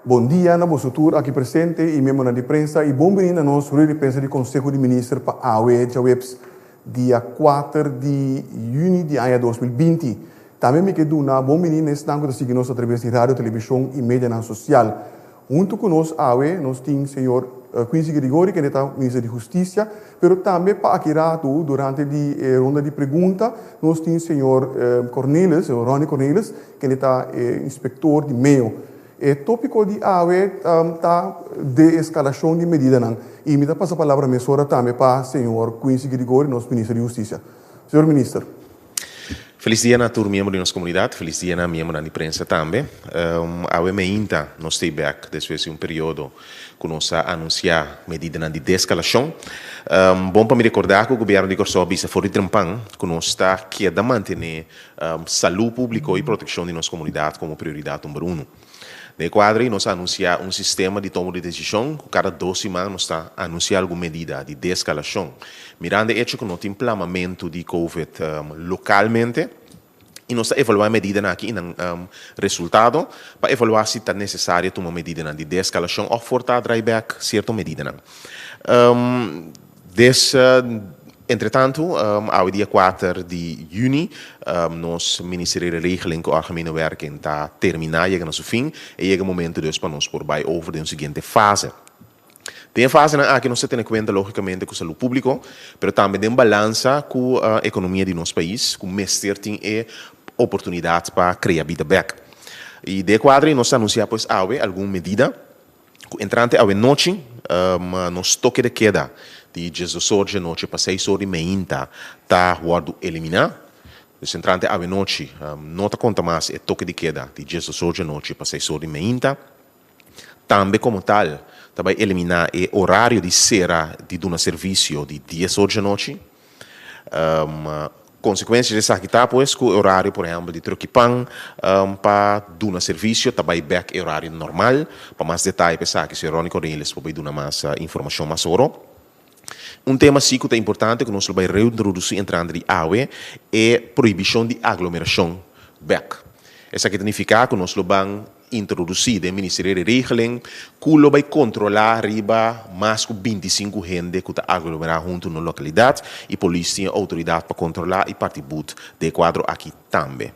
Bom dia, na Bosutur, aqui presente, e membro da imprensa, e bom vindo a nós, ruim de imprensa do Conselho de Ministros para a AUE, dia 4 de junho de 2020. Também me quedo na bom vindo nesse tanto de seguir através de rádio, televisão e mídia social. Junto conosco, a AUE, nós temos o senhor Quincy Grigori, que é o ministro de Justiça, mas também para aqui durante a ronda de perguntas, nós temos o senhor Cornelis, o Ronnie Cornelis, que é o inspetor de meio. O tópico de AUE está de escalação de medida. E me dá a palavra mesora também para o senhor Quincy Grigori, nosso ministro de Justiça. Senhor ministro. Feliz dia a todos os membros da nossa comunidade, feliz dia a membros da imprensa também. AUE meinta, nós temos depois de período que nós anunciar medida de descalação. Bom para me recordar que o governo de Corsó bisa fora de trampang, que nós está querendo manter saúde pública e proteção de nossa comunidade como prioridade número 1. De quadro, nós anunciamos sistema de toma de decisão, cada 2 semanas nós está anunciando alguma medida de descalação. Mirando o hecho que nós temos implemento de COVID localmente, e nós está evaluando a medida aqui no resultado, para evaluar se está necessário tomar medida de descalação ou forçar drawback certa medida. Entretanto, ao dia 4 de junho, nós Ministério da Regeling e Algemene Werken está terminando, chega no seu fim, e chega o momento de para nós por by over de seguinte fase. Tem fase que nós temos em conta, logicamente, com a saúde pública, mas também tem balança com a economia de nosso país, com mestre tem oportunidade para criar vida back. E de quadro, nós anunciamos alguma medida, entrante à noite, nós toque de queda, de 16 horas de noite para 6 horas e meia, está guardo eliminar. Então, entrante à noite, não está conta mais, é toque de queda, de 16 horas de noite para 6 horas e meia. Também, como tal, vai eliminar o horário de cera de um serviço de 10 horas de noite. Consequência dessa aqui está, pois, que o horário, por exemplo, de troquipan para um serviço, também back horário normal. Para mais detalhes, pensar que se Ronnie Cornelis pode dar mais informação mais sobre. Tema que é importante que nós vamos reintroduzir entrando de AUE é proibição de aglomeração back. Isso significa que nós vamos introduzir o Ministério da Regeling que vai controlar riba mais de 25 gente que está aglomerar junto na localidade e polícia tem autoridade para controlar e participar de quadro aqui também.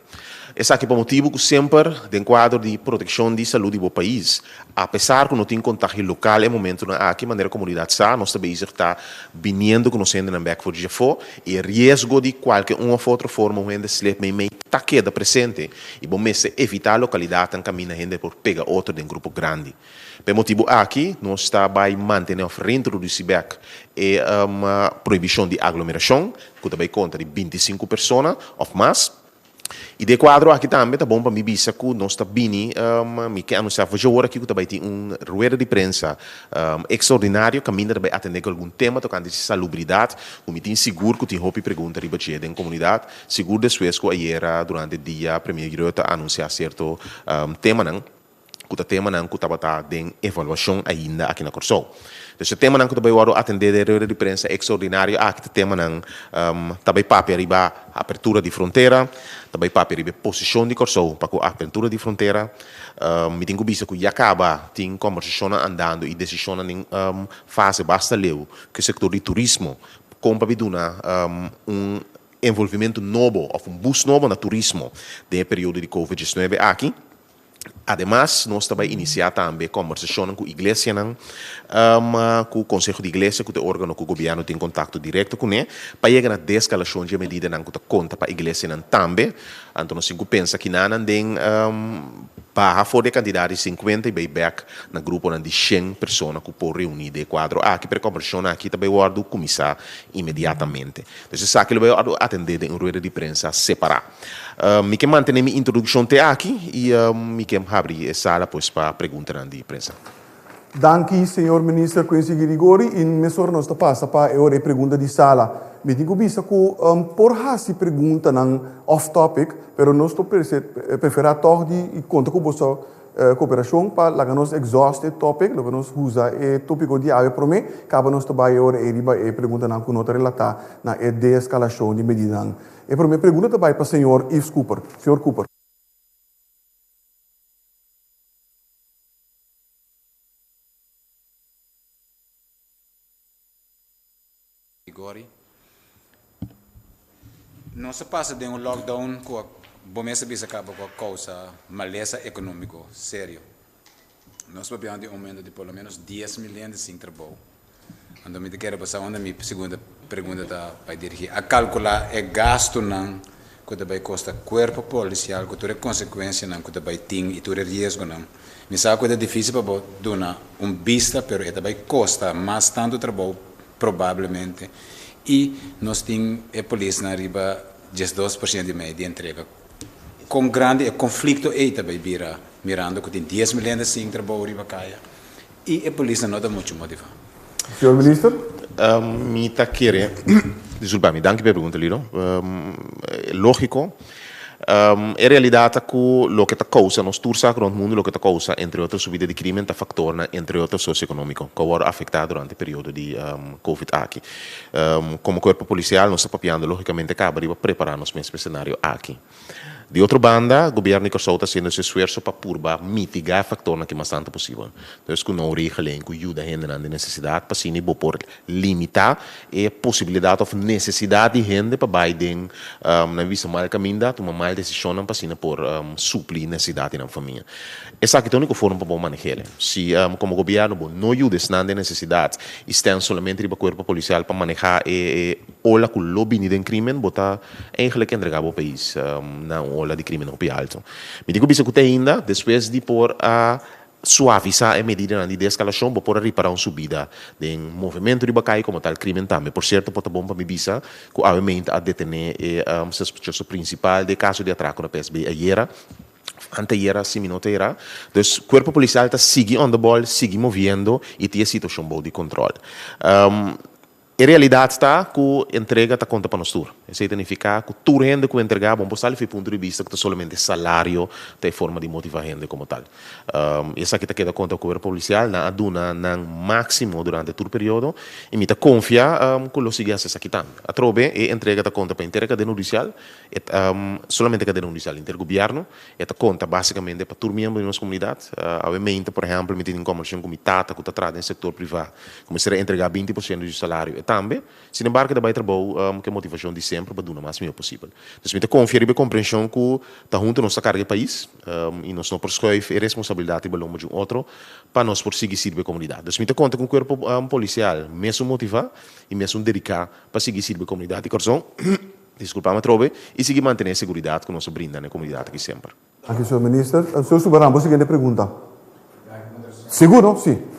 Esse aqui é o motivo que sempre, dentro do quadro de proteção de saúde do país, apesar que não tem contágio local, é momento que maneira a comunidade está, nós também está vindo que nós ainda não back for for e risco de qualquer uma ou outra forma ainda se leva meio tá queda presente e bom mês evitar a localidade em caminho ainda por pegar outro de um grupo grande. Por motivo aqui, nós está vai manter reintroduzir back uma proibição de aglomeração, que também conta de 25 pessoas ou mais. E de quadro aqui também tá bom para me bisa que nós está bem, me quer anunciar hoje hora aqui que também tem rueda de prensa extraordinário que ainda vai atender algum tema tocante de salubridade, o me tem seguro que tem roupa e pergunta riba de em comunidade, seguro depois que ayer durante o dia primeiro a anunciar certo tema não, que o tema não que estava em evaluação ainda aqui na Corsol. Então, o tema não que também vai atender a rueda de prensa extraordinário, aqui o tema não também para arriba abertura de fronteira, também para arriba posição de Corsol para a abertura de fronteira, me tenho visto que já acaba tem conversação andando e decisão em fase basta leu que o setor de turismo compra envolvimento novo ou boost novo no turismo de período de COVID-19 aqui. Además, nós também iniciar também conversação com a igreja, com o Conselho de Igreja, com o órgão que o governo tem contato direto com ele, para chegar na descalação de medida que conta para a igreja também. Então, nós pensa que não tem barra fora de quantidade de 50 e back na grupo de 100 pessoas que podem reunir de quadro. Aqui para a conversão aqui também o guardo começar imediatamente. Então, isso aqui ele vai atender em rueda de prensa separada. Me quero manter minha introdução até aqui e me quero abrir a sala para perguntas de imprensa. Danke, senhor ministro Quincy Grigori. E mesor nós passa para a pergunta de sala. Me digo bisa que por hasi pergunta não off-topic, pero nós preferir toch de conta com você cooperação para lá nós exhaust o topic, lá nós usa o tópico de ave para mim, acaba nós trabalhar a riba e pergunta não com outra relatar na de-escalação de medida. E para mim pergunta também para o senhor Yves Cooper. Senhor Cooper. Não se passa de lockdown com a bomesa bisa acaba com a causa maleza econômico sério. Nós vamos de aumento de pelo menos 10 milhões de sem trabalho. Quando me quero passar onde minha segunda pergunta tá vai dirigir a calcular é gasto não que vai custar corpo policial que toda consequência não que vai ter e todo risco não. Me sabe que é difícil para dar vista, pero é vai custar mais tanto trabalho provavelmente. E nós temos a polícia na riba 12% de média de entrega. Com grande conflito aí também vira mirando que tem 10 milhões de trabalho riba caia. E a polícia não dá muito motivo. Senhor Minister? Mi ta quere, disculpa, mi danke per pergunta, Lido. Lógico. É realidade que o que está causa, nos tursa rond mundo, o que está causa, entre outras, subida de crime, está factor, entre outros, socioeconômico, que vai afetar durante o período de Covid aqui. Como corpo policial, nós estamos papiando, logicamente, acaba de preparar-nos para esse cenário aqui. De outra banda, o governo está fazendo esse esforço para mitigar o factor que é bastante possível. Então, com uma regeling que ajuda a gente na necessidade, para assim, por limitar a possibilidade ou necessidade de gente para Biden, na vista mal caminho, tomar mal decisão para assim, por suprir necessidade na família. Essa é a única forma para manejar. Se, como governo, não ajuda a necessidade, estão somente para o corpo policial para manejar olha que o lobby de crime, botar eigenlijk entregar o país na ola de crime no alto. Me digo que ainda, depois de por a suavizar a medida de escalação, por reparar uma subida de movimento de bacai como tal crime também. Por certo, pode bom para me bisa que obviamente a detener o sospechoso principal de caso de atraco na PSB ayer. Anteera, 5 minutos era. Então, o corpo policial está seguindo on the ball, sigue movendo e tem a situação boa de controle. A realidade está que a entrega está conta para nós tudo. Isso significa que tu rende que entregar, bom, postal foi ponto de vista que somente salário tem forma de motivar a rende como tal. Essa aqui está queda conta com o governo policial, na aduna, na máximo durante todo o período, e me confia que os seguintes aqui estão. A trobe, a entrega está conta para a inteira cadeia judicial, somente a cadeia judicial intergoverno, e está conta basicamente para todo membro da nossa comunidade. Obviamente, por exemplo, me tem em conversão com o Tata, que está atrás no setor privado, começar a entregar 20% do salário. Também, sin embargo, vai trabalhar que a motivação de sempre para dar o máximo possível. Então, me confia e compreensão que está junto a nossa carga do país e nós não prescreve a responsabilidade de um de outro para nós seguir servir a comunidade. Então, me conta com o corpo policial, mesmo motivar e mesmo dedicar para seguir servir a comunidade. E desculpa, me trobe, e seguir manter a segurança que nós brinda na comunidade aqui sempre. Aqui, senhor Minister. Senhor Subaram, a seguinte pergunta. Seguro? Sim.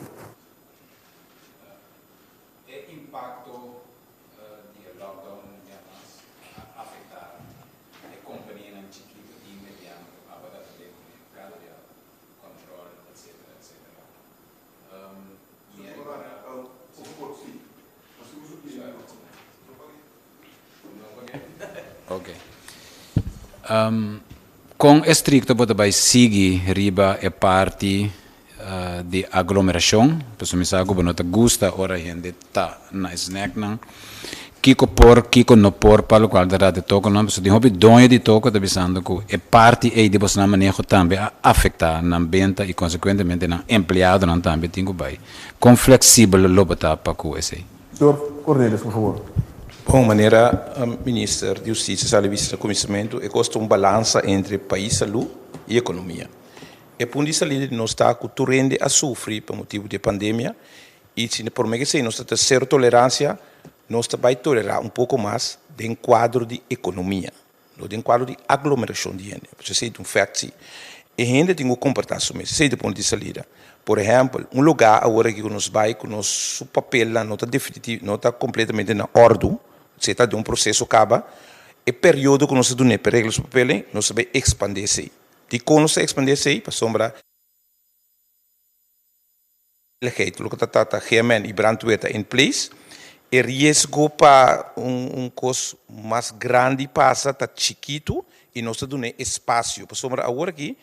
Ok. Com estricto pode seguir riba e parte de aglomeração, pessoal me sabe que não te gusta ora gente tá na snack não. Kiko por, kiko no por, para o qual dará de toco não, pessoal de hobby donho de toco tá pensando que é parte aí de você na manejo também a afetar na venda e consequentemente na empregado não também tem que vai. Com flexível lobo tá para com esse. Senhor Cornelius, por favor. Bom, maneira, Ministro de Justiça, sabe, vice conhecimento, é custa balança entre país, saúde e economia. E por isso, nós está com o rende a sofrer por motivo de pandemia, e se por mim que sei, nós temos zero tolerância, nós vai tolerar pouco mais de quadro de economia, não de quadro de aglomeração de gente. Você sei, fato, e a gente tem que comportar-se mesmo, sei do ponto de saída. Por exemplo, lugar agora que nós vai, com nosso papel não está definitivo, não está completamente na ordem, se está de processo acaba, e período que nós temos para regras do papel, nós vai expandir-se. E quando se expandir-se, para sombra, o que está GMN e Brandweer em place, e risco para costo mais grande passa, está chiquito, e nós temos espaço. Para sombra, agora aqui,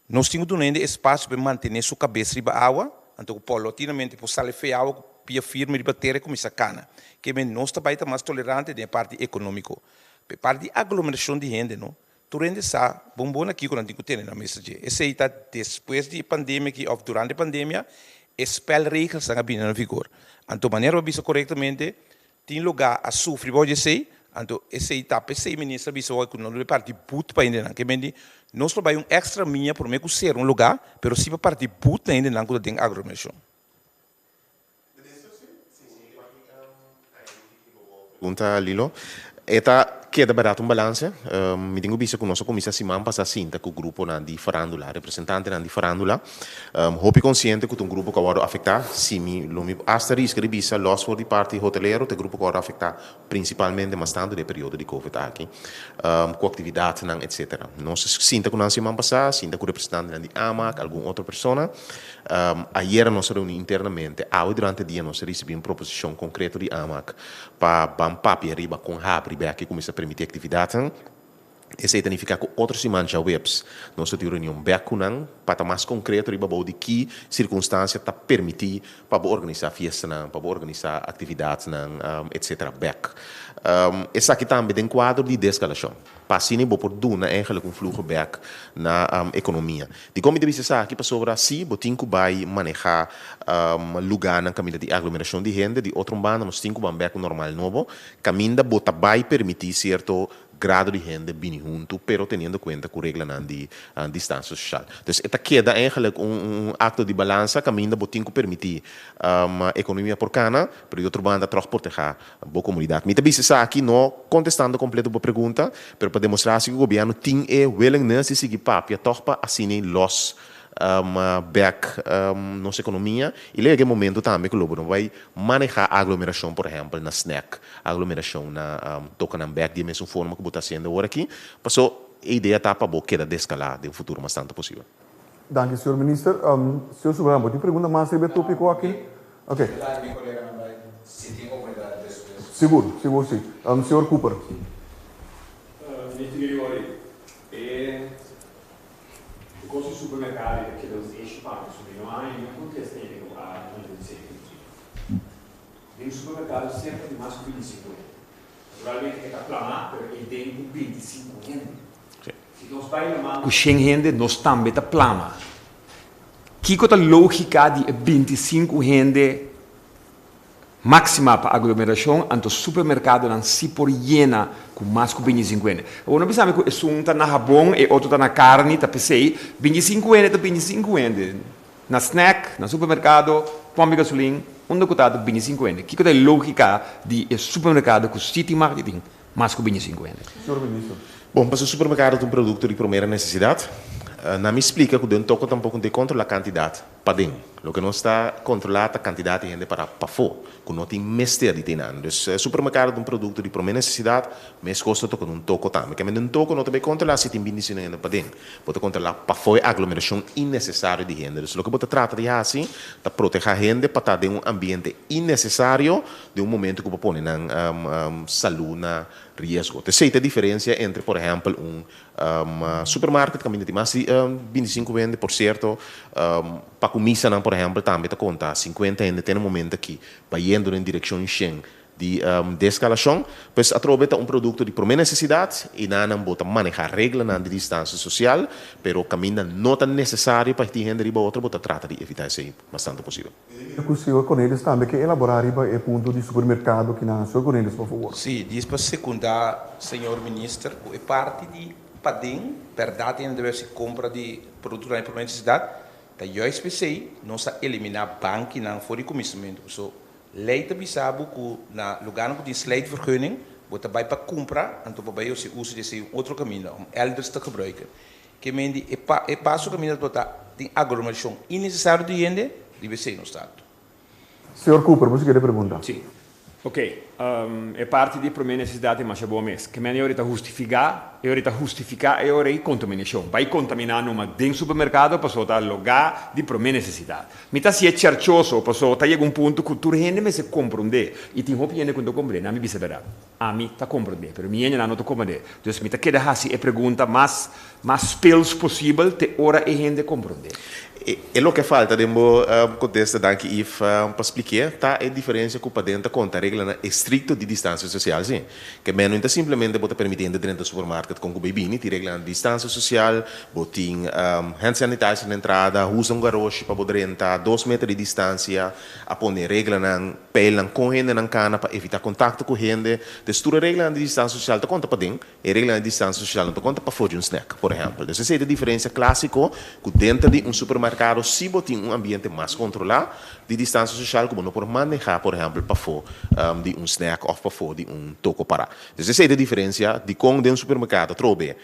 nós temos espaço para manter sua cabeça riba água, então, paulatinamente, por sair feia água, pia firme de bater como essa cana. Que nós também estamos mais tolerantes da parte econômica. A parte de aglomeração de gente, não? Tu rende sa, bom aqui quando eu tenho na mesa de. Esse aí está depois de pandemia, ou durante a pandemia, spelregels estão vindo em vigor. Então, maneira de corretamente, tem lugar a sofrer, pode ser, Então, esse etapa, esse ministro bisa hoje que não é parte put para ainda não, que mendi nós trabalhamos extra minha por meio que ser lugar, pero se para parte put ainda não que tem aglomeração. Pergunta Lilo. Eta queda barato balance. Mi tengo visto con nossa comissão semana passada sinta que o grupo na di farandula, representante na di farandula, hopi consciente que um grupo que vai afetar, se mi hasta risco de bisa loss for di parte hotelero, te grupo que vai afetar principalmente mas tanto de período de Covid aqui, com atividade nan etc. Nós sinta com na semana passada, sinta com o representante na di AMAC, alguma outra pessoa. Ayer nós reunimos internamente, hoje durante o dia nós recebemos uma proposição concreta de AMAC para papi arriba com habri aqui começa a permitir atividade. Esse significa que outros semanas já webs nós temos reunião back para mais concreto riba de que circunstância tá permitir para organizar festa para organizar atividades etc. back. Esse aqui também tem quadro de descalação. Passini bo por duna eigenlijk um fluxo back na economia. De como deve ser aqui para sobre assim, botinho vai manejar lugar na caminho de aglomeração de gente, de outro banda nós tinha um back normal novo, caminho bota vai permitir certo grado de gente bem junto, pero tendo conta com regra de distância social. Então, esta queda eigenlijk acto de balança, caminho botinho permitir a economia porcana, pero de outro banda proteger a boa comunidade. Me também se aqui não contestando completo a pergunta, pero para demonstrar que o governo tem willingness de seguir papia, toch para assinar los back nossa economia e leva momento também que o governo vai manejar a aglomeração, por exemplo, na snack, aglomeração na toca na back de mesma forma que está sendo agora aqui, passou a ideia tá para boa queda descalar de um futuro bastante possível. Dank u, senhor minister. Senhor Subramo, die pergunta mais sobre o tópico aqui? Ok. Seguro, sim. Senhor Cooper. Ministro Gregori, o custo do supermercado que os eixos pagam sobre não há nenhum contexto a tem um supermercado sempre de mais que 25 euros. Naturalmente é planar, mas ele tem 25 euros. Se nós pagamos com 100 euros, nós também está plana. Que é a lógica de 25 euros máxima para aglomeração, então o supermercado não se por llena com mais que 25 euros. Ou não pensamos que um está na rabão e outro está na carne, está pensei, 25 euros está 25 euros. Na snack, no supermercado, pompa de gasolina, onde está 25 euros. Que é a lógica de supermercado com city marketing, mais que 25 euros. Senhor ministro. Bom, para o supermercado um produto de primeira necessidade, não me explica que o toca tampouco de controlar a quantidade para dentro. O que não está controlado a quantidade de gente para fora, que não tem mestre de ter. Então, o supermercado de um produto de primeira necessidade, mas custa toca um toco também. Que um toco não também controlar se tem 25 gente para dentro. Pode controlar para fora a aglomeração innecessária de gente. Então, o que você trata de assim, é proteger a gente para estar de um ambiente innecessário de um momento que você põe na saúde, na risco. Então, sei a diferença entre, por exemplo, supermercado que tem mais de 25 gente, por certo, para comida, por exemplo, também conta 50 gente tem um momento aqui, vai indo em direção de descalação, pois aproveita um produto de primeira necessidade e não bota manejar regras de distância social, pero caminho não tão necessário para que gente riba outra bota trata de evitar isso bastante possível. O senhor Cornelius também quer elaborar riba o ponto de supermercado que na senhor Cornelius, por favor. Sim, diz para secundar, senhor ministro, é parte de padem, verdade, ainda deve ser compra de produtos de primeira necessidade, da juist PC, nós eliminar banco não for de comissamento. So, leite bisabo que na lugar onde tem sluitvergunning, você vai para comprar, então para você usa desse outro caminho, elders te gebruiken. Que mendi é passo caminho para tem aglomeração innecessária de gente, deve ser no estado. Senhor Cooper, você quer perguntar? Sim. Ok, é parte de primeira necessidade, mas é bom mesmo. Que é hora de justificar é hora de contaminação. Vai contaminar numa dentro do supermercado, passou a lugar de primeira necessidade. Mas se é charchoso, passou a chegar um ponto que tu gente me se compreende. E tem roupa gente quando compreende, a mim bisa verdade. A mim está compreende, mas minha não está compreende. Então, me está querendo assim a pergunta mais pelos possível, te hora a gente compreende. E o que falta, demo contesta daqui para explicar, tá a diferença que o padente conta a regra estrita estricto de distância social, sim. Que menos não simplesmente bota permitindo dentro do supermercado com o bebê, te regla a distância social, botin hand sanitizer na entrada, usa garoche para poder entrar 2 metros de distância, a pôr regla na pele com gente na cana para evitar contato com gente. Então, regla de distância social, te conta para dentro, e regla de distância social não te conta para fugir snack, por exemplo. Então, essa é a diferença clássica que dentro de supermercado, se botin ambiente mais controlado, de distância social, como não pode manejar, por exemplo, para fora de snack ou para fora de toco para. Então, essa é a diferença de como dentro do supermercado trobe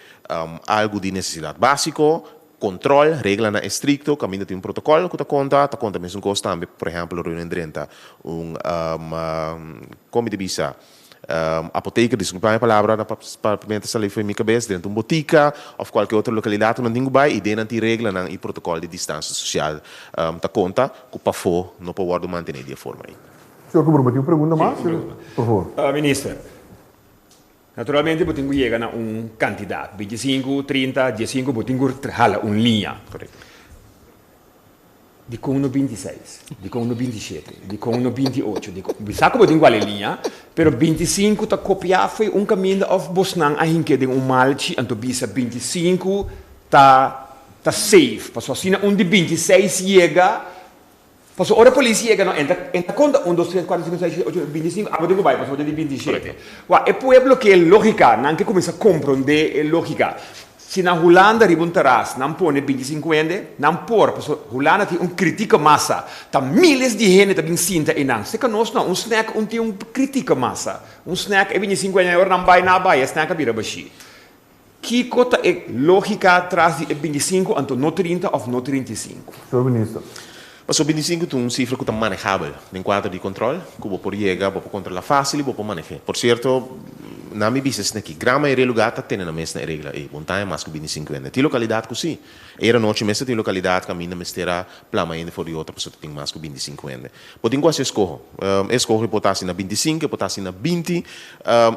algo de necessidade básico, controle, regla na estricto, caminho de protocolo que te conta mesmo coisa também, por exemplo, reunião dentro como de bisa, apoteca, desculpa a palavra, para pimenta saliva foi minha cabeça, dentro de uma botica ou qualquer outra localidade, não tem vai, e dentro de regra e protocolo de distância social, te conta que para fora não pode manter de forma aí. Senhor Cubro, tem uma pergunta mais? Por favor. Ministro, naturalmente, eu tenho que chegar a candidato, 25, 30, 15, eu tenho que trabalhar uma linha. Correto. De com no 26, de com no 27, de com no 28, sabe que eu tenho qual linha, pero 25 tá copiar foi caminho of Bosnan a hinke de malchi, então bisa 25 tá safe, passou assim de 26 chega, passou hora polícia chega não entra conta 1 2 3 4 5 6 7 8 25, agora tenho vai passou de 27. Wa e pueblo que lógica, não que começa a compreender lógica. Se na Holanda ribuntarás, não põe 25 ende, não por, porque Holanda tem crítica massa, tá milhares de gente também sinta e não. Se que nós não, snack tem crítica massa, snack é 25 ende, não vai, snack é vira baixi. Que cota é lógica atrás de 25, então não 30 ou não 35? Senhor Ministro. Mas o 25 é uma cifra que está manejável, em quadro de controle, que você pode chegar, você pode controlar fácil e você pode manejar. Por certo, na minha business aqui, grama e lugar tem na mesma regra aí, montanha mais que 25 anos. Tem localidade que sim, era noite mesmo tem localidade que a minha mestera plama ainda for de outra pessoa que tem mais que 25 anos. Pode quase escorrer, escorrer pode estar na 25, pode estar na 20,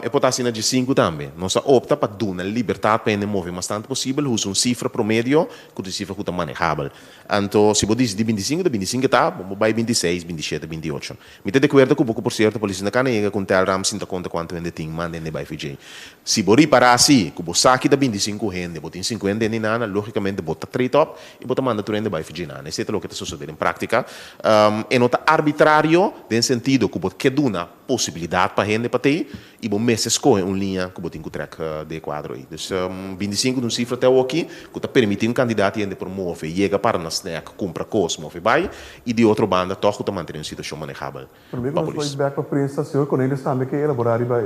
e pode estar na 15 também. Nós opta para dar liberdade para mover bastante possível, usa uma cifra promédio que é cifra que está manejável. Então, se você diz de 25 está, vai 26, 27, 28. Me tem de acordo com o por certo, a polícia na canega, com o Telegram, sinta conta quanto ainda tem, manda ainda vai fazer. Se você parar assim, com o saque da 25 rende, botem 50 rende nada, logicamente, bota 3 top e bota manda tu rende vai fazer nada. Isso é o que está sucedendo em prática. É nota arbitrário, no sentido que você quer uma possibilidade para rende para ter, e você mesmo escolhe uma linha que você tem que track de quadro aí. Então, 25 de uma cifra até aqui, que está permitindo um candidato ainda promover, chega para na snack, compra coisa, move vai, e de outra banda, toca está mantendo uma situação manejável. Primeiro, nós vamos back para a prensa, senhor Cornelius também que elaborar e vai.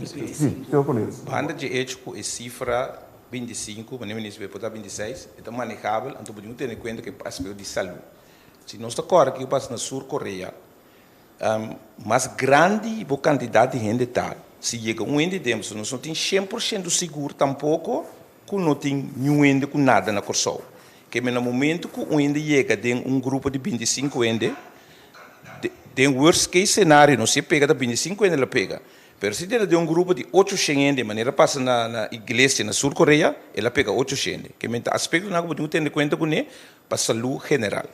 Sim, senhor Cornelius. Banda de ético é cifra 25, mas nem ministro vai botar 26, então manejável, então podemos ter em conta que é aspecto de saúde. Se nós está correto que passa na Sul-Coreia, mais grande a quantidade de gente está. Se chega ende temos, nós não temos 100% seguro tampouco, que não tem nenhum ende com nada na Corsol. Que no momento que ende chega tem grupo de 25 ende, tem worst case cenário, não se pega da 25 ende, ela pega. Mas se tem grupo de 800 ende, de maneira passa na igreja na Sul-Coreia, ela pega 800. Que é aspecto que nós temos que ter em conta com ele para a saúde general.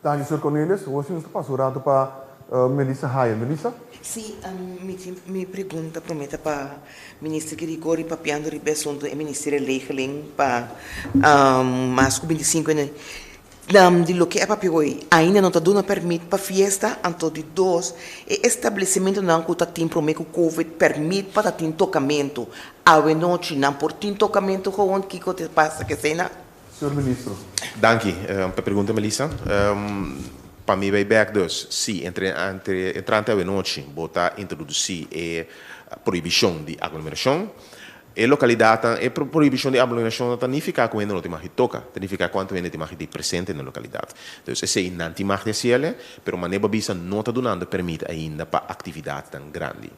Danke, senhor Cornelius. Hoje nós passamos para Melissa Haya. Melissa? Sim, minha pergunta promete para o ministro Grigori papiando o assunto do Ministério Legeling para mais 25 anos. De lo que é para hoje, ainda não está dando permite para festa, então de dois, e estabelecimento não que tem promete que o Covid permite para ter tocamento, à noite não por ter tocamento, onde que passa que cena? Senhor Ministro. Danke, para a pergunta, Melissa. Para mim, vai back dus, sim, entrante a noite, botar introduzir a proibição de aglomeração. E localidade, a proibição de aglomeração não significa que não tem mais toca, significa quanto ainda tem mais presente na localidade. Então, esse é não tem mais de cielo, mas a maneira bisa não está dando permite ainda para atividade tão grande.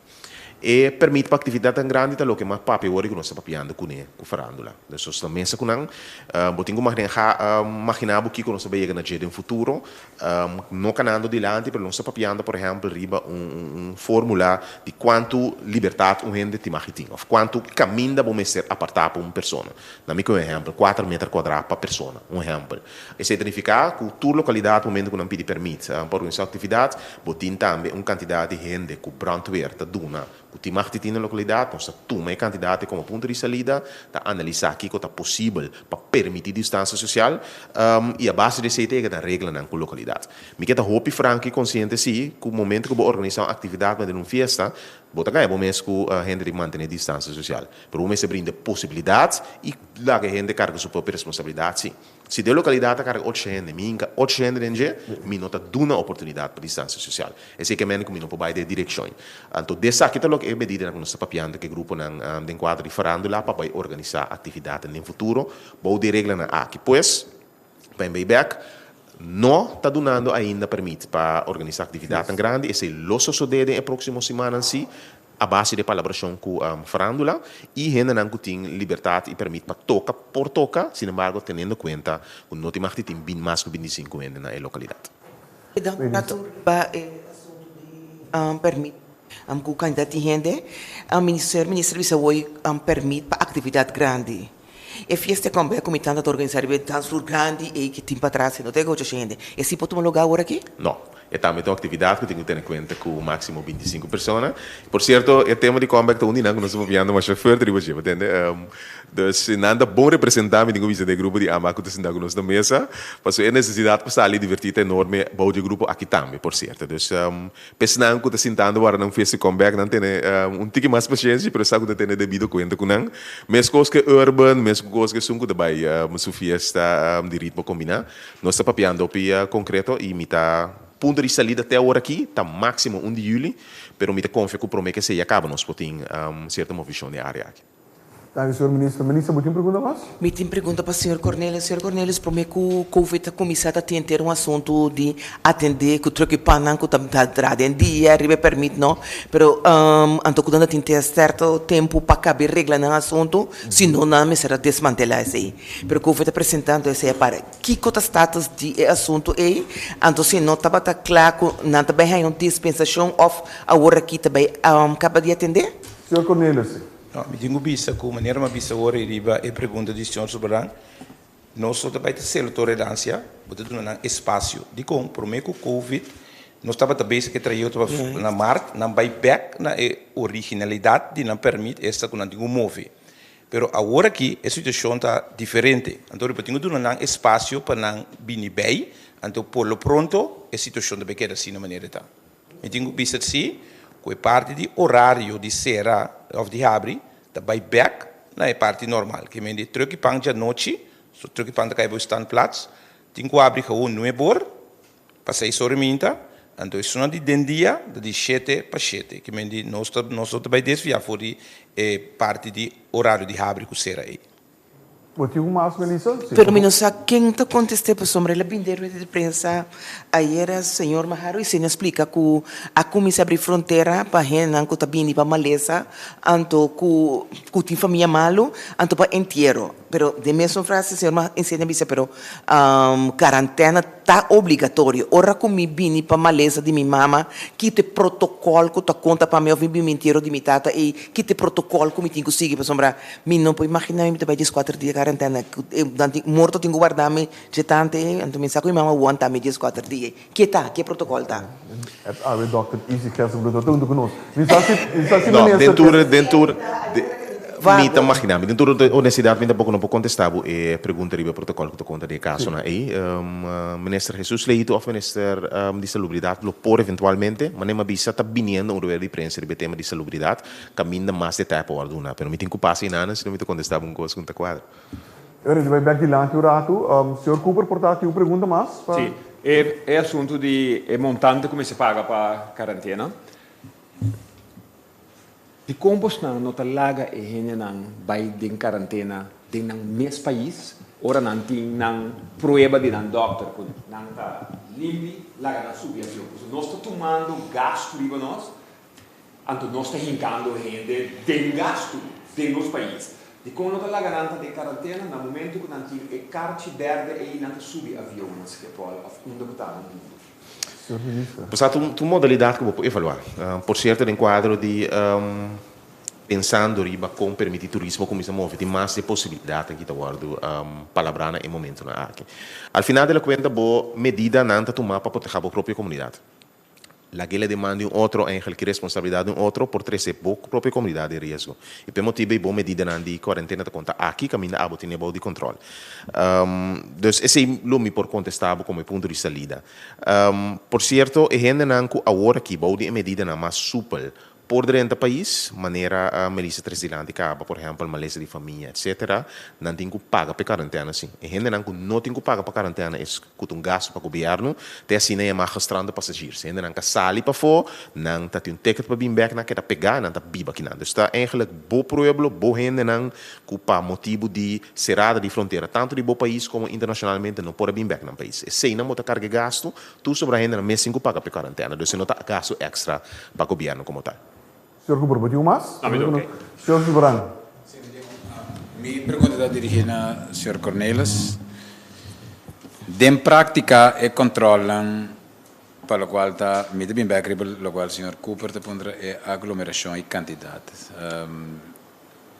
e permite para atividade tão grande tá lo que mais papi ori que nós está papiando com farandula. Então só mesa com não, botinho imaginar que nós vai chegar na dia no futuro, não canando dilante, pero nós está papiando, por exemplo, riba fórmula de quanto liberdade gente te imagina, ou quanto caminho vamos ser apartar para uma pessoa. Na minha exemplo, 4 metros quadrados para pessoa, exemplo. Isso significa que toda localidade, no momento que não pede permite para organizar atividade, botinho também uma quantidade de gente que brandweer tá duna, que te imagina na localidade, então toma a quantidade como ponto de saída, tá analisar aqui que está possível para permitir distância social e a base desse é que regra na localidade. Me queda hope franco e consciente sim, que o momento que vou organizar uma atividade de uma festa, vou ganhar bom mês que a gente manter a distância social. Pero o mês brinda possibilidades e lá que a gente carga sua própria responsabilidade sim. Se de localidade carga 8 gente, minha 8 gente dentro, me nota duna oportunidade para distância social. Esse que menos que me não pode dar direção. Então dessa aqui tá é medida que nós está papiando que grupo na de enquadro de farandula para organizar atividade no futuro, vou de regra na aqui pois, para back não está dando ainda permite para organizar atividade tão grande, esse lo sucede na próxima semana sim, a base de colaboração com farandula e ainda não tem liberdade e permite para toca por toca, sin embargo, tendo conta que não tem mais que 25 anos na localidade. Permite com candidato de gente, o ministro bisa hoje permite para atividade grande. E fiesta como é comitando a organizar o danço grande e que tem para trás, não tem outra gente. E se pode tomar lugar agora aqui? Não. É também uma atividade que tem que ter em conta com o máximo 25 pessoas. Por certo, o tema de comeback está que nós estamos vendo mais further, entende? Então, nada bom representar, me digo, de grupo de amaco que está sentado na mesa, mas é necessidade para sair divertir enorme, bom de grupo aqui também, por certo. Então, pensando que está sentando agora não fez comeback, não tem um tique mais paciência, mas sabe que tem devido conta com não. Mesmo coisas que urban, mesmo coisas que são que também, uma fiesta de ritmo combinar, nós estamos papiando para concreto e imitar ponto de saída até agora aqui está máximo 1 de julho, pero me confio que o promete que se acaba nós podemos certa movição de área aqui. Dank u, senhor ministro. Minister, moet u een pergunta mais? Me tem pergunta para o senhor Cornelius. Senhor Cornelius, promete que o Covid está começando a ter um assunto de atender, que o troque panan, que está trazendo dia, arriba permite, não? Pero, então, quando tem certo tempo para caber regra no assunto, senão não me será desmantelar isso aí. Pero o Covid está apresentando isso aí para que o status de assunto é, então, se não estava claro, não também há uma dispensação, ou agora aqui também acaba de atender? Senhor Cornelius. No, mi digo bisa com maneira uma bisa ora riba e pergunta de senhor Soberano. Nós só também temos tolerância, botar um espaço de com prometo Covid. Nós estava também que traiu na marca, não vai back na originalidade de não permite esta com não move. Pero agora aqui a situação está diferente. Então eu tenho um espaço para não vir bem. Então por lo pronto a situação também queda assim na maneira tá. Mi digo bisa sim. Que parte de horário de serra of de abre, também back na parte normal. Que me diz truque pang de noite, so truque pang da caibo stand plats, tem que abrir com 9 bor, para 6 horas minta, então isso não de dia, de 7 para 7. Que me diz nós também desviar for de parte de horário de abre com serra aí. Wordt u mais, Melissa? Pero menos a quem te contesté por sobre a bindeira de prensa ayer o senhor Maharo e se nos explica que a comissão abrir fronteira para gente que está vindo para Malesa, anto que tem família malo, anto para inteiro. Pero de mesma frase, o senhor ensina bisa, pero quarentena está obrigatório. Ora que me vim para Malesa de minha mama, que te protocolo que te conta para mim, eu vim inteiro de minha tata e que te protocolo que me tenho que seguir para sombra. Me não pode imaginar me vai 4 dias quarentena. Morto tenho que guardar-me de tanto, então me saco e mama aguenta me 4 dias. Que tá? Que protocolo tá? We dokter Easy Kelsen bedoelt dat doen conosco. Não, dentro Mita imaginamos, dentro da honestidade, ainda pouco não pode contestar a pergunta do protocolo que tu conta de caso, né? Ministro Jesus Leito ou ministro de salubridade lo por eventualmente, mas nem uma bisa tá vindo rueda de prensa de tema de salubridade, caminha mais de tempo a orduna, pero me tem que passar em anos, se não me contestar um coisa com quadro. Agora vai back de lá que o rato, senhor Cooper, portanto, uma pergunta mais? Sim, é assunto de montante como se paga para quarentena. De como não talaga e gente não vai de quarentena de um mês país, ora não tem não prueba de um doctor, não está livre, lá na subvenção. Nós estamos tomando gasto livre nós Anto nós está hincando gente de gasto de nosso país. De quando está lá garanta de quarentena, no momento que não tem carte verde e não subir avião, mas que pode um deputado. Senhor Ministro. Portanto, uma modalidade que eu vou evaluar. Por certo, em quadro de pensando riba com permitir turismo como se move, tem mais de possibilidade que está guardo palabrana em momento na aqui. Al final da conta, boa medida nanta tomar para proteger a própria comunidade. La que le demanda outro ángel que responsabilidade outro por trazer a própria comunidade de risco. E por motivo boa medida na de quarentena de conta aqui caminha a botar de controle. Dus esse é o por contestável como ponto de salida. Por certo, a gente não agora que boa medida na mais súpel por dentro do país, maneira Melissa Tresilante acaba, por exemplo, Malesa de família, etc., não tem que pagar para quarentena, sim. E ainda não tem que pagar para quarentena, é que um gasto para o governo, até assim nem é mais restrando passageiros. Ainda não que sali para fora, não tem um ticket para vir back, não quer pegar, não está biba aqui, não. Então, está eigenlijk bom pueblo, bom gente, não, que para motivo de cerrada de fronteira, tanto de bom país como internacionalmente, não pode vir back no país. E se não bota carga de gasto, tu sobre a gente não mesmo que paga para quarentena, então não está gasto extra para o governo como tal. Senhor Cooper, pode mais? Ok. Senhor Soberano. Minha pergunta está dirigida ao Sr. Cornelis. De prática, é controlam para o qual está, muito bem back, para o qual o Sr. Cooper está pondo é aglomeração e quantidade.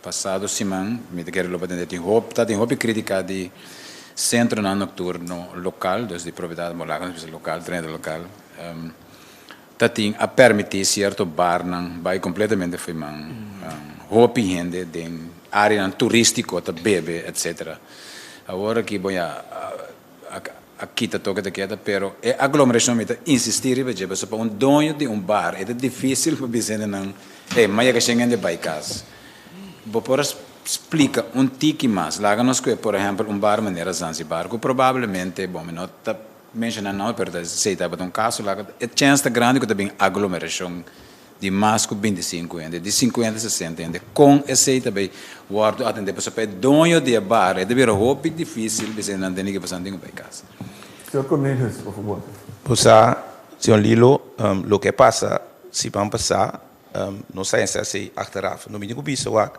Passado semana, me quero logo atender, tem roupa crítica de centro noturno local, dus de propriedade local, treino local. Tem a permitir certo bar não vai completamente fumar roupa gente de área turística tá bebe etc. Agora que vou aqui tá toca da queda, pero é aglomeração me insistir e veja para um dono de bar é difícil para dizer não mas é que chega de vai casa. Vou por explica tiki mais lá nós que por exemplo bar maneira Zanzibar que provavelmente bom não tá mencionar não, mas se está para caso lá, a chance grande que também aglomeração de mais que 25 anos, de 50 a 60 anos, com esse também guardo atender para o dono de bar, é de ver roupa difícil, você não tem que passar nenhum para casa. Senhor Cornelius, por favor. Senhor Lilo, o que passa, se vamos passar, não sei se é achteraf, não me digo isso, a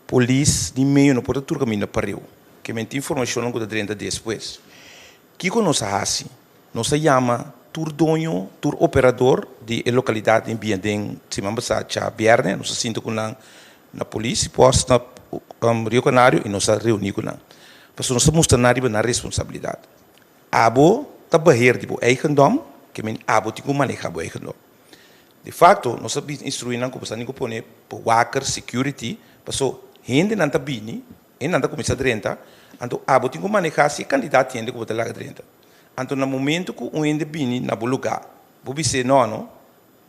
polícia de meio não pode turcar mina pariu, que mente informação não pode 30 dias depois. Kiko nos hace, nos chama tur dono, tur operador de localidade em Biandeng, se vamos passar já viernes, nos sinto com na polícia, pós na Rio Canário e nos reunir com na. Mas nós estamos na responsabilidade. Abo tá barreira tipo eigendom, que men abo tem que manejar o eigendom. De facto, nós estamos instruindo como se ninguém põe por wacker security, passou gente não tá bini, e não tá começar a 30. Então, abo tem que manejar se candidato tem que botar lá dentro. Então, no momento que um ende bini na bom lugar, vou dizer não,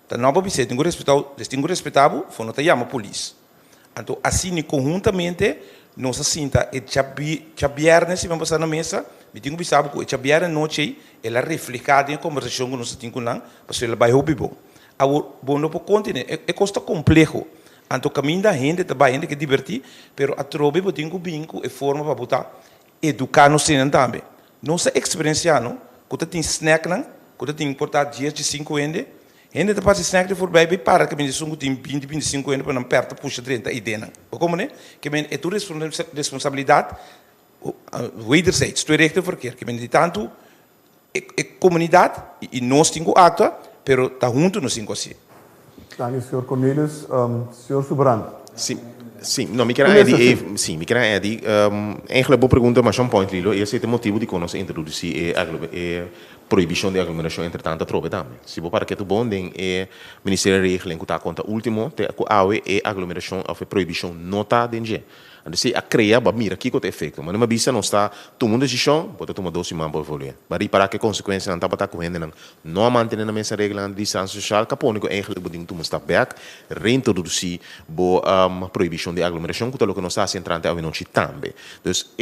tá não vou dizer tem que respeitar, foi não tá chama polícia. Então, assim conjuntamente nós sinta e já viernes se vamos passar na mesa, me tenho que saber que já viernes noite ela refletir em conversação que nós temos com ela, para ela vai ouvir bom. Agora, bom não pode continuar, é costa complexo. Então, caminho da gente, também gente que divertir, pero a trobe botem com binco e forma para botar educar nos também. Nossa experiência, não? Quando tem snack, não? Quando tem importar dias de 5 anos, gente tá passando snack de for baby para que me diz que tem 20, 25 anos para não perto puxa 30 ideia, não? Como né? Que é tua responsabilidade, wederzijds, twee rechten verkeer. Que me tanto a comunidade e nós temos acta, pero tá junto nós temos assim. Dank Senhor Cornelius. Senhor Soberano. Sim, não, me quero eigenlijk boa pergunta, mas um point Lilo, esse é o motivo de quando nós introduzir a proibição de aglomeração entre tanta tropa também. Se você para que tu bom tem o Ministério da Região que está conta último, te a aglomeração a proibição nota de então, se a cria, mira aqui que tem efeito, mas não bisa não está tomando decisão, pode tomar 12 semanas para evoluir. Mas para que consequência não está para correndo, não manter na mesma regra de distância social, capônico eigenlijk boding tu está back, reintroduzir a proibição de aglomeração, que é o que nós está centrando a não também. Dus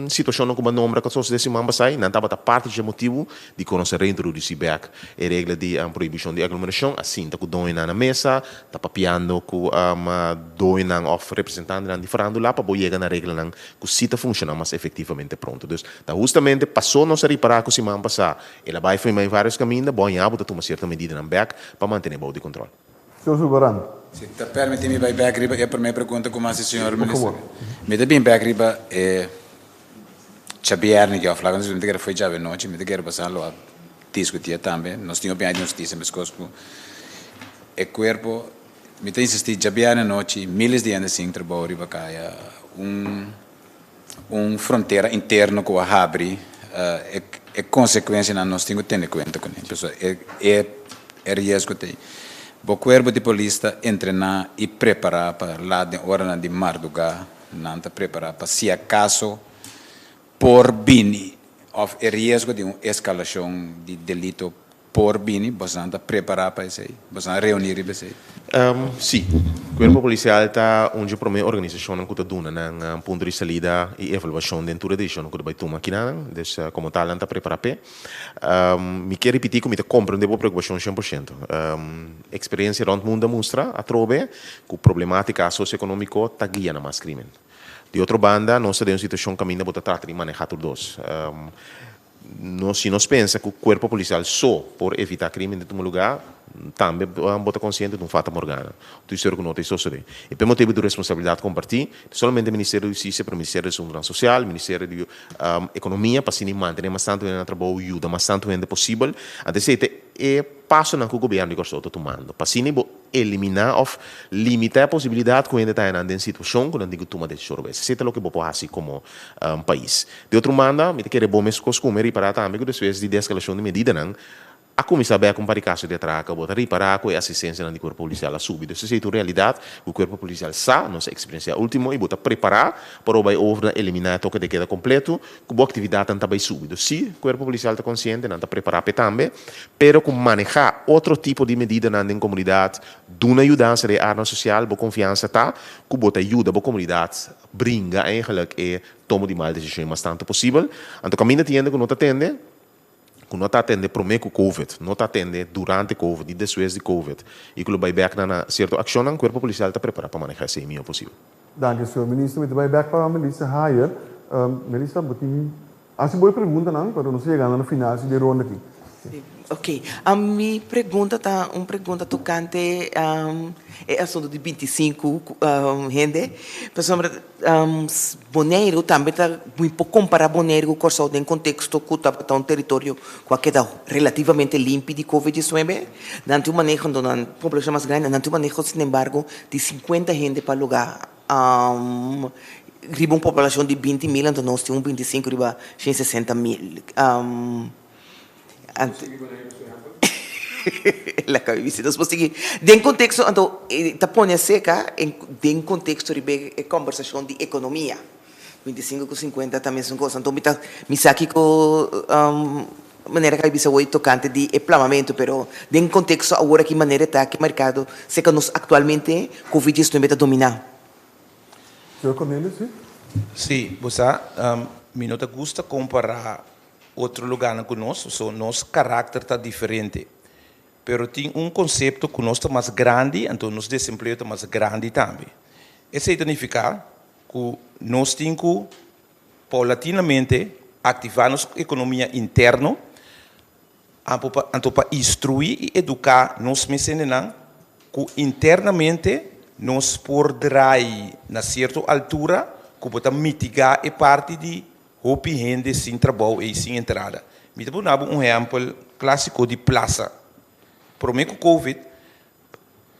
situação como a nombra que só desse mamba sai, não estava a parte de motivo de conoscer reintroduzir back a regra de proibição de aglomeração, assim, tá com dois na mesa, tá papiando com dois of representante de diferente lá para chegar na regra não que cita funciona mais efetivamente pronto. Então, tá justamente passou não se reparar com se mamba passar, ela vai foi em vários caminhos, bom, já botar uma certa medida na back para manter o de controle. Senhor Subaran. Se te permite-me vai back riba, é para minha pergunta como assim, senhor ministro. Me dá bem back riba é Xavier que eu falava antes de que foi já noite, me quero passar lá discutir também. Nós tínhamos bem a notícia, mas cosco é corpo me tem insistido Xavier noite, milhares de anos sem trabalho riba caia fronteira interna com a abre é consequência na nós temos que ter em conta com isso. Pessoal, é risco tem. O corpo de polícia entrenar e preparar para lá de hora de madrugada, não está preparar para se acaso por bini of risco de uma escalação de delito por bini, você está preparar para isso aí, você está reunir para isso aí. Sim, o corpo policial está onde para uma organização que está dando um ponto de saída e avaliação dentro da edição que vai tomar aqui não, então como tal está preparado para. Me quero repetir que me compreende a preocupação 100%. Experiência rond o mundo mostra a trove que a problemática socioeconômica está guiando mais crime. De outra banda, nós temos uma situação que ainda pode tratar de manejar tudo dois. Se nós pensa que o corpo policial só por evitar crime em um lugar, também bota consciente de um fato morgana. Tu histórico não tem só sobre. E pelo motivo de responsabilidade compartilhada, somente o Ministério da Justiça, para o Ministério da Segurança Social, o Ministério da Economia, para se manter mais tanto no trabalho e ajuda mais tanto possível, até se é passo na que o governo está tomando. Para se eliminar ou limitar a possibilidade que ainda está em situação que não digo tomar decisão. Isso é o que pode fazer como país. De outra maneira, me quero bom mesmo costume reparar também que depois de escalação de medida não a começar a comparar caso de atraco, botar reparar com a assistência do corpo policial a subir. Isso é a realidade, o corpo policial sabe, nossa experiência última, e botar preparar para o eliminar a toque de queda completo, com a atividade não vai subir. Sim, o corpo policial está consciente, não está preparado também, mas com manejar outro tipo de medida na comunidade, de uma ajudança de área social, boa confiança, tá, que botar ajuda a comunidade, brinca, eigenlijk, e toma de mal decisão mais tanto possível. Então, caminho tiende que não atende, que não está atendendo para o Covid, não está atendendo durante o Covid e depois de Covid. E que o buyback na certa ação, o corpo policial está preparado para manejar esse melhor possível. Dank u, senhor ministro. Met de buyback para a Melissa Hayer. Melissa, as boa pergunta, não? Para não chegar no final de ronda aqui. Ok. A minha pergunta tá uma pergunta tocante é assunto de 25 gente. Pessoal, Bonaire também tá muito comparar Bonaire com o em contexto que tá um território que é relativamente limpo de COVID-19. Não tem manejo de uma população mais grande, não tem manejo, sin embargo, de 50 gente para lugar. Riba uma população de 20 mil, então nós temos 25, riba 160 mil. La cabeça, nós conseguimos. Em contexto, então, está pondo seca, em contexto de conversação de economia. 25 com 50 também são coisas. Então, me saque com maneira que a cabeça hoje tocante de plamamento, pero em contexto agora que maneira está que o mercado seca nos atualmente Covid-19 está dominando. Senhor Cornélio, sim? Sim, você me nota gusta comparar outro lugar com nós, nosso caráter está diferente. Pero tem conceito que nós está mais grande, então nosso desemprego está mais grande também. Isso significa que nós temos que, paulatinamente, ativar nossa economia interna, para instruir e educar nós mesmos, que internamente nós podemos, na certa altura, que podemos mitigar a parte de roupa e gente sem trabalho e sem entrada. Me dá um exemplo clássico de praça. Por meio do Covid,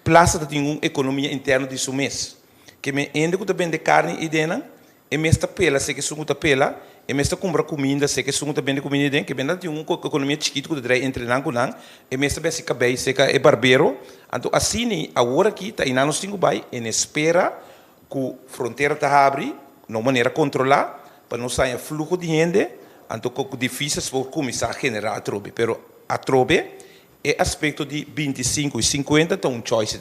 praça tem uma economia interna de mês. Que me ainda que vende carne e dena, e me está pela, sei que são pela, e me está compra comida, sei que são vende comida dentro, que vende tem uma economia chiquita que deve entrar com não, e me está bem se cabelo, sei que é barbeiro. Então assim, agora aqui está indo nos cinco bai, e espera que a fronteira está abre, de maneira controlar, para não sair fluxo de gente, então é difícil para começar a generar a trobe. Pero a trobe é aspecto de 25 e 50, então um choice.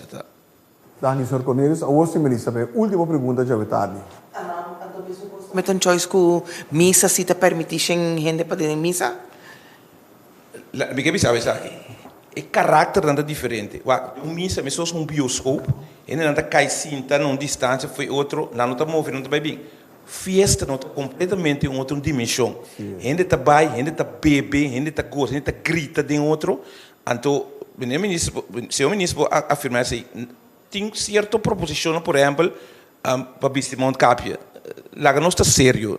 Dank u, senhor Cornelius. A última, Melissa, última pergunta, já é tarde. Então, mesmo met een choice que misa si te permitisce gente para ter misa? Me que sabe aqui. O caráter não é diferente. Missa, mas só um bioscopo, e não cai cinta, não distância, foi outro, lá não está movendo, não está bem. Fiesta não está completamente em outra dimensão. Gente está bem, gente está bebe, gente está gosta, gente está grita de outro. Então, o senhor ministro afirma assim, tem certa proposição, por exemplo, para vestir Mount Capia. Lá não está sério.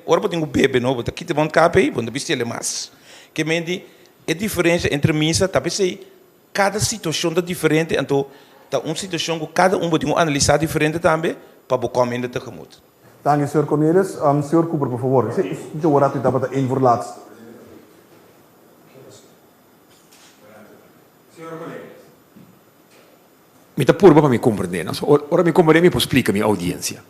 Agora tem um bebê novo, está aqui de Mount Capia, vamos vestir ele mais. Que me diz, a diferença entre missa, talvez cada situação é diferente, então, tá uma situação que cada um pode analisar diferente também, para o caminho de tegemoet. Dank senhor Cornelis. Senhor Cooper, por favor. Yo hoor dat u dapat één voor laatst. Mi purba para me compreender. Ora me compreender, me explica minha audiência.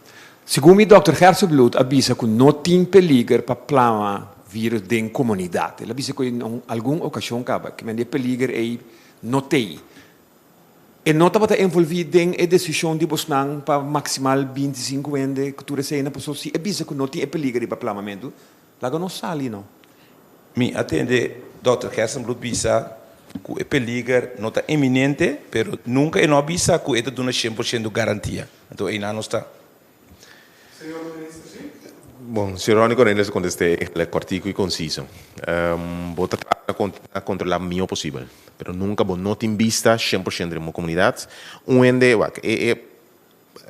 Segundo o Dr. Gerson Bloed avisa que não tem perigo para plama vírus de comunidade. Ele avisa que em alguma ocasião que me perigo é não tem. E não está para envolver em a decisão de buscar para maximal 25 anos que tu recebe na pessoa se avisa que não tem perigo para plamamento. Lá não sai não. Me atende Dr. Gerson Bloed avisa que o perigo não está iminente, mas nunca é não avisa que é de uma 100% garantia. Então aí não está. Bom, senhor Ronnie Cornelis contestei cortico e conciso. Vou tratar de controlar o mínimo possível, mas nunca vou não ter vista 100% de uma comunidade.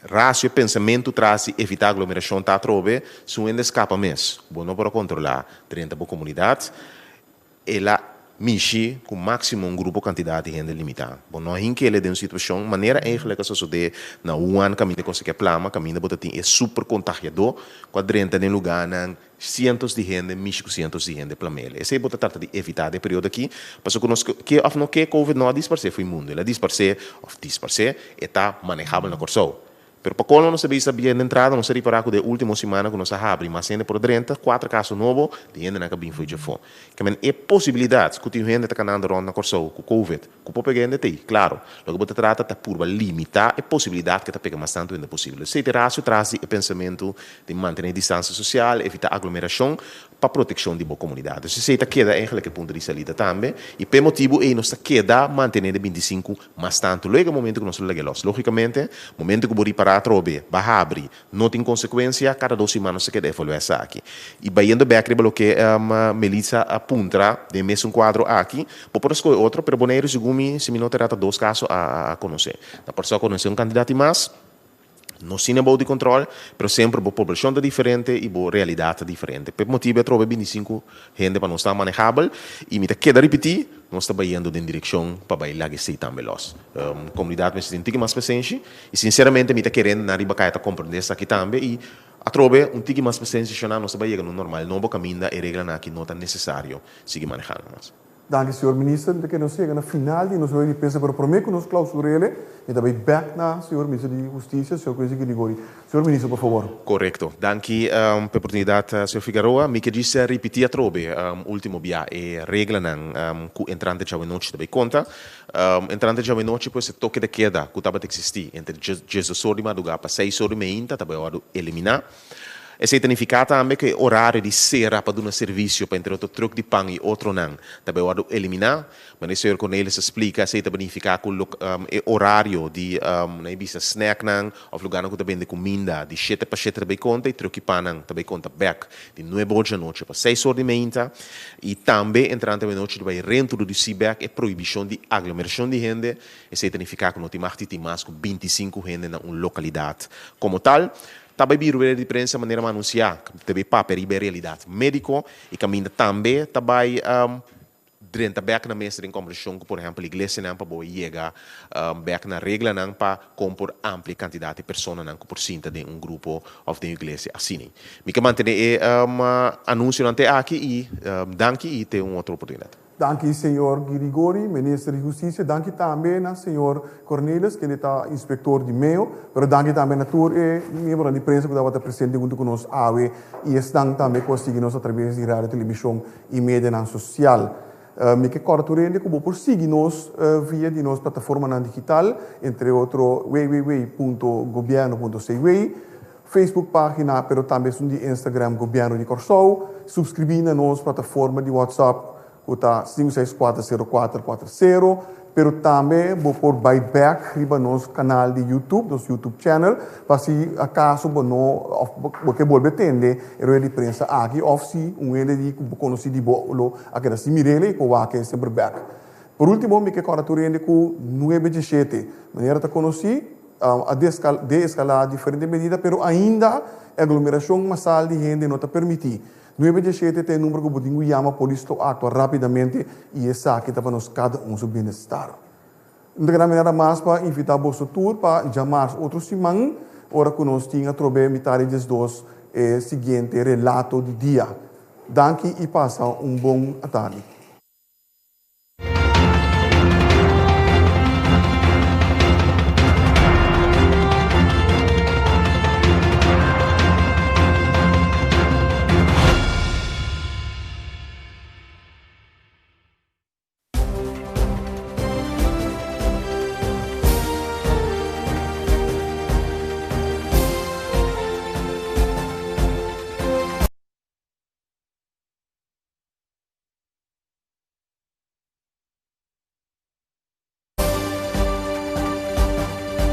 Rácio e pensamento traz evitar aglomeração tá trobe, se um escapa mesmo, vou não para controlar dentro da comunidade. Ela mishi com máximo grupo quantidade de gente limitada. Bom, não é que ele de uma situação maneira eigenlijk que sucede na ano caminho de conseguir plama, caminho de botar é super contagiador, quadrenta de lugar na cientos de gente, mishi com cientos de gente plamele. Esse é botar trata de evitar de período aqui, porque conosco que of no que COVID não disperse foi mundo, ela disperse está manejável na corso. Pero para quando não se vê bem entrada, não se reparar que de última semana que não se abre, mas ainda por dentro, 4 casos novos, de gente na cabine foi de fome. Que é possibilidade que tem gente que está andando na corso, com COVID, que pode pegar ainda tem, claro. Logo você trata de por limitar a possibilidade que está pegando mais tanto ainda possível. Se rácio traz o pensamento de manter a distância social, evitar aglomeração, para proteção de boa comunidade. Se você queda eigenlijk o ponto de salida também, e por motivo é nos queda manter de 25 mais tanto. Logo o momento que nós legamos, logicamente, o momento que o reparar trobe, vai abrir, não tem consequência, cada 2 semanas se queda evoluir aqui. E baiando bem aquilo que Melissa apunta, de mesmo quadro aqui, por escolher outro, pero boneiro segundo se me não terá 2 casos a conhecer. Na pessoa conhecer candidato mais, não se não de controle, mas sempre a população é diferente e a realidade é diferente. Por motivo, eu trouxe 25 gente para não estar manejável e me queda repetir, nós estamos indo em direção para bailar que sei também los. Comunidade me sente mais presente e sinceramente me querendo na riba caia compreender isso aqui também e a trobe tique mais presente já nós estamos no normal, não vou caminhar e regra aqui não é necessário seguir manejando mais. Dank senhor ministro. De que nos chega na final e nos vai pensa para prometer que nos clausurele e também back na senhor ministro de Justiça, senhor Coisa Grigori. Senhor ministro, por favor. Correto. Danke pela oportunidade, senhor Figueroa. Me que disse repetir a trobe último dia e regra não que entrante já em noite também conta. Entrante já em noite pois toque de queda que estava a existir entre 16 horas de madrugada para 6 horas e meia também hora eliminar. E significa também que o horário de sera para dar um serviço para entre outro truque de pão e outro não, também o eliminar. Mas o senhor Cornelis explica, se significa que o horário de snack não, ou lugar que também de comida, de 7 para 7 também conta, e truque de pão também conta back, de 9 horas da noite para 6 horas de meia, e também entrando também noite vai reintroduzir back e proibição de aglomeração de gente, e significa que não tem mais que 25 gente na uma localidade como tal. Também biro a diferença maneira de anunciar, também para a realidade médico e caminha também dentro da na mesa de conversão que por exemplo a igreja não para boa chega na regra não para compor ampla quantidade de pessoas não que por cinta de grupo ou de igreja assim. Me que manter anúncio até aqui e danke e ter outra oportunidade. Dank senhor Grigori, ministro de Justiça. Dank também ao senhor Cornelis, que ele está inspector de meio. Mas dank também a tour e membro da imprensa que estava presente junto conosco AWE e estão também conseguindo através de rádio, televisão e mídia social. Me que corturende que por seguir-nos via de nossa plataforma digital, entre outros www.governo.cw, Facebook página, pero também são de Instagram Governo de Corsou. Subscrever na nossa plataforma de WhatsApp, que está 5640440, pero também vou pôr buyback riba nosso canal de YouTube, nosso YouTube channel, para se acaso você volver atender, eu de prensa aqui, ou se ele de conhecido de bolo, aqui da Simirele, que o aqui sempre back. Por último, me que corretorende com 917, maneira de conhecer a desescalar diferentes medidas, pero ainda a aglomeração massal de gente não está permitida. 917 tem número que o Budingo chama por isso atua rapidamente e essa aqui está para nós cada seu bem-estar. De grande maneira mais para invitar você tour para chamar outros semana, ora que nós tínhamos trouxe metade dos dois seguinte relato de dia. Danke e passa bom tarde.